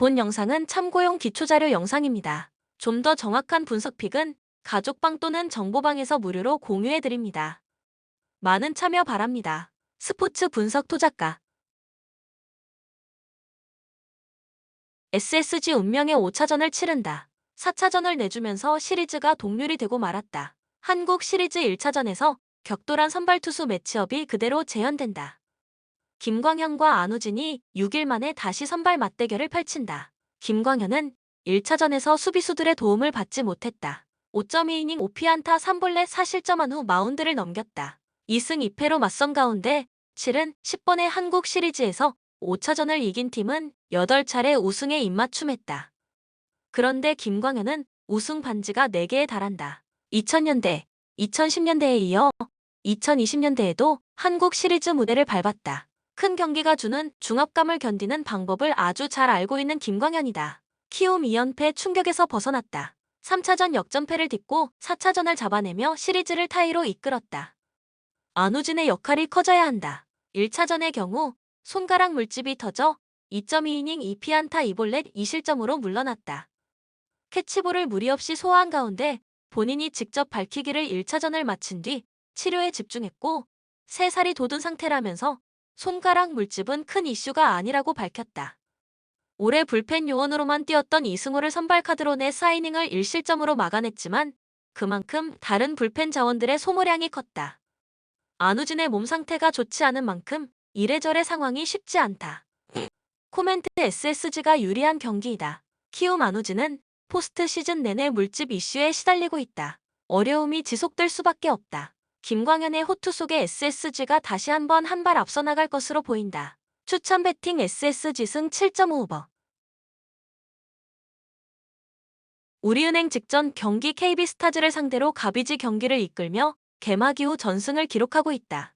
본 영상은 참고용 기초자료 영상입니다. 좀 더 정확한 분석픽은 가족방 또는 정보방에서 무료로 공유해드립니다. 많은 참여 바랍니다. 스포츠 분석 토작가 SSG 운명의 5차전을 치른다. 4차전을 내주면서 시리즈가 동률이 되고 말았다. 한국 시리즈 1차전에서 격돌한 선발투수 매치업이 그대로 재현된다. 김광현과 안우진이 6일 만에 다시 선발 맞대결을 펼친다. 김광현은 1차전에서 수비수들의 도움을 받지 못했다. 5.2이닝 5피안타 3볼넷 4실점한 후 마운드를 넘겼다. 2승 2패로 맞선 가운데 7은 10번의 한국 시리즈에서 5차전을 이긴 팀은 8차례 우승에 입맞춤했다. 그런데 김광현은 우승 반지가 4개에 달한다. 2000년대, 2010년대에 이어 2020년대에도 한국 시리즈 무대를 밟았다. 큰 경기가 주는 중압감을 견디는 방법을 아주 잘 알고 있는 김광현이다. 키움 2연패 충격에서 벗어났다. 3차전 역전패를 딛고 4차전을 잡아내며 시리즈를 타이로 이끌었다. 안우진의 역할이 커져야 한다. 1차전의 경우 손가락 물집이 터져 2.2이닝 2피안타 2볼넷 2실점으로 물러났다. 캐치볼을 무리 없이 소화한 가운데 본인이 직접 밝히기를 1차전을 마친 뒤 치료에 집중했고 3살이 돋은 상태라면서 손가락 물집은 큰 이슈가 아니라고 밝혔다. 올해 불펜 요원으로만 뛰었던 이승호를 선발 카드로 내 4이닝을 1실점으로 막아냈지만 그만큼 다른 불펜 자원들의 소모량이 컸다. 안우진의 몸 상태가 좋지 않은 만큼 이래저래 상황이 쉽지 않다. 코멘트 SSG가 유리한 경기이다. 키움 안우진은 포스트 시즌 내내 물집 이슈에 시달리고 있다. 어려움이 지속될 수밖에 없다. 김광현의 호투 속에 SSG가 다시 한번 한 발 앞서 나갈 것으로 보인다. 추천 배팅 SSG 승 7.5오버. 우리은행 직전 경기 KB스타즈를 상대로 가비지 경기를 이끌며 개막 이후 전승을 기록하고 있다.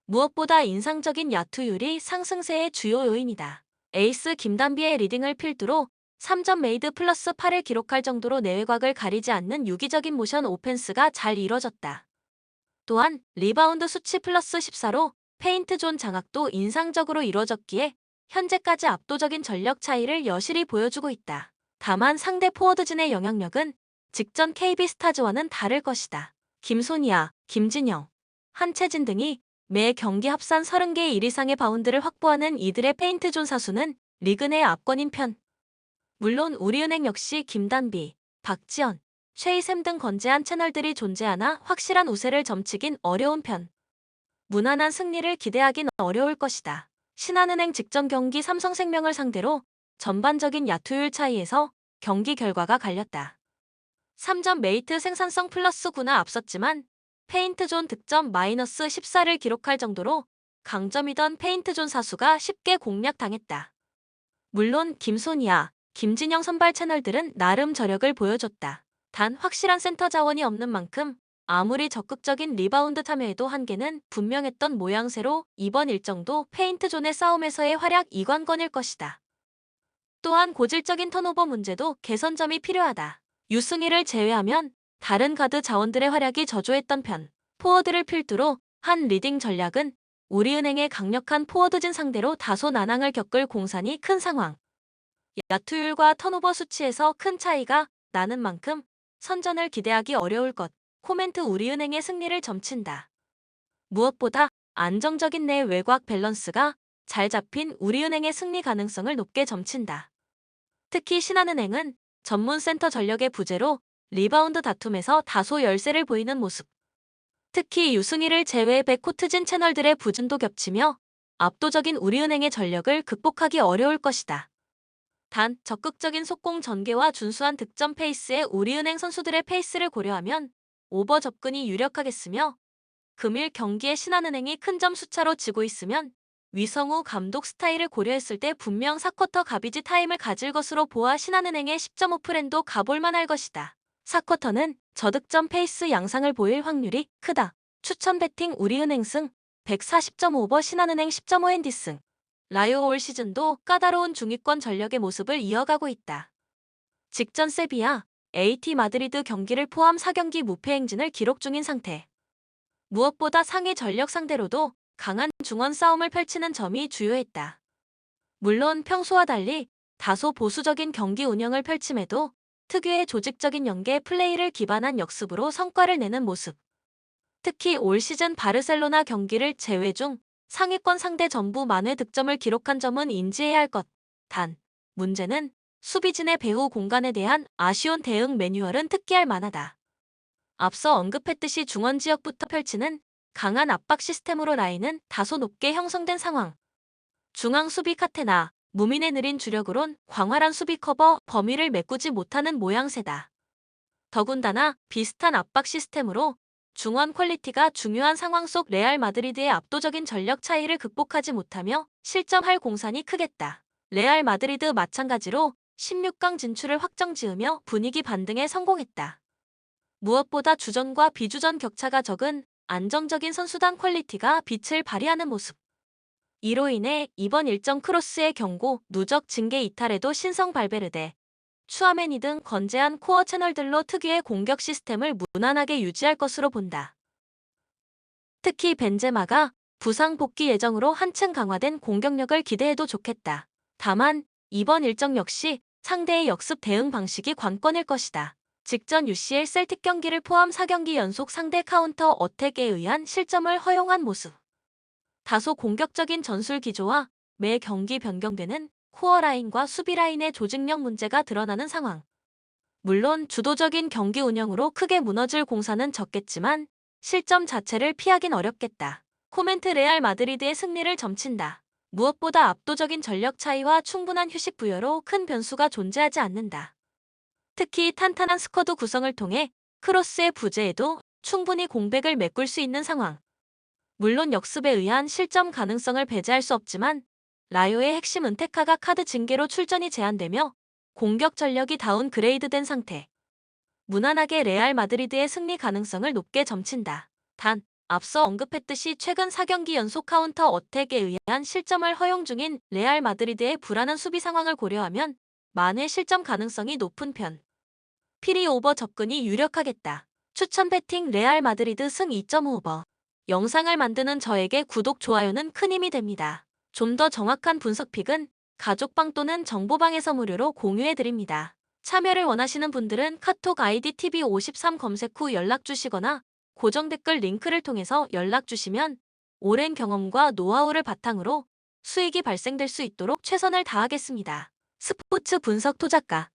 무엇보다 인상적인 야투율이 상승세의 주요 요인이다. 에이스 김단비의 리딩을 필두로 3점 메이드 플러스 8을 기록할 정도로 내외곽을 가리지 않는 유기적인 모션 오펜스가 잘 이뤄졌다. 또한 리바운드 수치 플러스 14로 페인트 존 장악도 인상적으로 이뤄졌기에 현재까지 압도적인 전력 차이를 여실히 보여주고 있다. 다만 상대 포워드진의 영향력은 직전 KB스타즈와는 다를 것이다. 김소니아, 김진영, 한채진 등이 매 경기 합산 30개의 1 이상의 바운드를 확보하는 이들의 페인트 존 사수는 리그 내 압권인 편. 물론 우리은행 역시 김단비, 박지연, 최희샘 등 건재한 채널들이 존재하나 확실한 우세를 점치긴 어려운 편. 무난한 승리를 기대하긴 어려울 것이다. 신한은행 직전 경기 삼성생명을 상대로 전반적인 야투율 차이에서 경기 결과가 갈렸다. 3점 메이트 생산성 플러스 9나 앞섰지만 페인트 존 득점 마이너스 14를 기록할 정도로 강점이던 페인트 존 사수가 쉽게 공략당했다. 물론 김소니아, 김진영 선발 채널들은 나름 저력을 보여줬다. 단 확실한 센터 자원이 없는 만큼 아무리 적극적인 리바운드 참여에도 한계는 분명했던 모양새로 이번 일정도 페인트 존의 싸움에서의 활약 이관건일 것이다. 또한 고질적인 턴오버 문제도 개선점이 필요하다. 유승희를 제외하면 다른 가드 자원들의 활약이 저조했던 편. 포워드를 필두로 한 리딩 전략은 우리은행의 강력한 포워드진 상대로 다소 난항을 겪을 공산이 큰 상황. 야투율과 턴오버 수치에서 큰 차이가 나는 만큼 선전을 기대하기 어려울 것. 코멘트 우리은행의 승리를 점친다. 무엇보다 안정적인 내 외곽 밸런스가 잘 잡힌 우리은행의 승리 가능성을 높게 점친다. 특히 신한은행은 전문 센터 전력의 부재로 리바운드 다툼에서 다소 열세를 보이는 모습. 특히 유승희를 제외 백코트진 채널들의 부진도 겹치며 압도적인 우리은행의 전력을 극복하기 어려울 것이다. 단 적극적인 속공 전개와 준수한 득점 페이스의 우리은행 선수들의 페이스를 고려하면 오버 접근이 유력하겠으며 금일 경기에 신한은행이 큰 점 수차로 지고 있으면 위성우 감독 스타일을 고려했을 때 분명 4쿼터 가비지 타임을 가질 것으로 보아 신한은행의 10.5프렌도 가볼만할 것이다. 4쿼터는 저득점 페이스 양상을 보일 확률이 크다. 추천 배팅 우리은행 승 140.5버 신한은행 10.5 핸디 승. 라이오 올 시즌도 까다로운 중위권 전력의 모습을 이어가고 있다. 직전 세비야, AT 마드리드 경기를 포함 4경기 무패 행진을 기록 중인 상태. 무엇보다 상위 전력 상대로도 강한 중원 싸움을 펼치는 점이 주요했다. 물론 평소와 달리 다소 보수적인 경기 운영을 펼침에도 특유의 조직적인 연계 플레이를 기반한 역습으로 성과를 내는 모습. 특히 올 시즌 바르셀로나 경기를 제외 중 상위권 상대 전부 만회 득점을 기록한 점은 인지해야 할 것. 단, 문제는 수비진의 배후 공간에 대한 아쉬운 대응 매뉴얼은 특기할 만하다. 앞서 언급했듯이 중원 지역부터 펼치는 강한 압박 시스템으로 라인은 다소 높게 형성된 상황. 중앙 수비 카테나, 무민의 느린 주력으론 광활한 수비 커버 범위를 메꾸지 못하는 모양새다. 더군다나 비슷한 압박 시스템으로 중원 퀄리티가 중요한 상황 속 레알 마드리드의 압도적인 전력 차이를 극복하지 못하며 실점할 공산이 크겠다. 레알 마드리드 마찬가지로 16강 진출을 확정지으며 분위기 반등에 성공했다. 무엇보다 주전과 비주전 격차가 적은 안정적인 선수단 퀄리티가 빛을 발휘하는 모습. 이로 인해 이번 일정 크로스의 경고, 누적 징계 이탈에도 신성 발베르데, 추아메니 등 건재한 코어 채널들로 특유의 공격 시스템을 무난하게 유지할 것으로 본다. 특히 벤제마가 부상 복귀 예정으로 한층 강화된 공격력을 기대해도 좋겠다. 다만 이번 일정 역시 상대의 역습 대응 방식이 관건일 것이다. 직전 UCL 셀틱 경기를 포함 4경기 연속 상대 카운터 어택에 의한 실점을 허용한 모습. 다소 공격적인 전술 기조와 매 경기 변경되는 코어 라인과 수비 라인의 조직력 문제가 드러나는 상황. 물론 주도적인 경기 운영으로 크게 무너질 공사는 적겠지만 실점 자체를 피하긴 어렵겠다. 코멘트 레알 마드리드의 승리를 점친다. 무엇보다 압도적인 전력 차이와 충분한 휴식 부여로 큰 변수가 존재하지 않는다. 특히 탄탄한 스쿼드 구성을 통해 크로스의 부재에도 충분히 공백을 메꿀 수 있는 상황. 물론 역습에 의한 실점 가능성을 배제할 수 없지만 라요의 핵심 은테카가 카드 징계로 출전이 제한되며 공격 전력이 다운그레이드된 상태. 무난하게 레알 마드리드의 승리 가능성을 높게 점친다. 단, 앞서 언급했듯이 최근 4경기 연속 카운터 어택에 의한 실점을 허용 중인 레알 마드리드의 불안한 수비 상황을 고려하면 만회 실점 가능성이 높은 편. 피리 오버 접근이 유력하겠다. 추천 배팅 레알 마드리드 승 2.5 오버. 영상을 만드는 저에게 구독, 좋아요는 큰 힘이 됩니다. 좀 더 정확한 분석픽은 가족방 또는 정보방에서 무료로 공유해드립니다. 참여를 원하시는 분들은 카톡 아이디 TV53 검색 후 연락주시거나 고정 댓글 링크를 통해서 연락주시면 오랜 경험과 노하우를 바탕으로 수익이 발생될 수 있도록 최선을 다하겠습니다. 스포츠 분석 토작가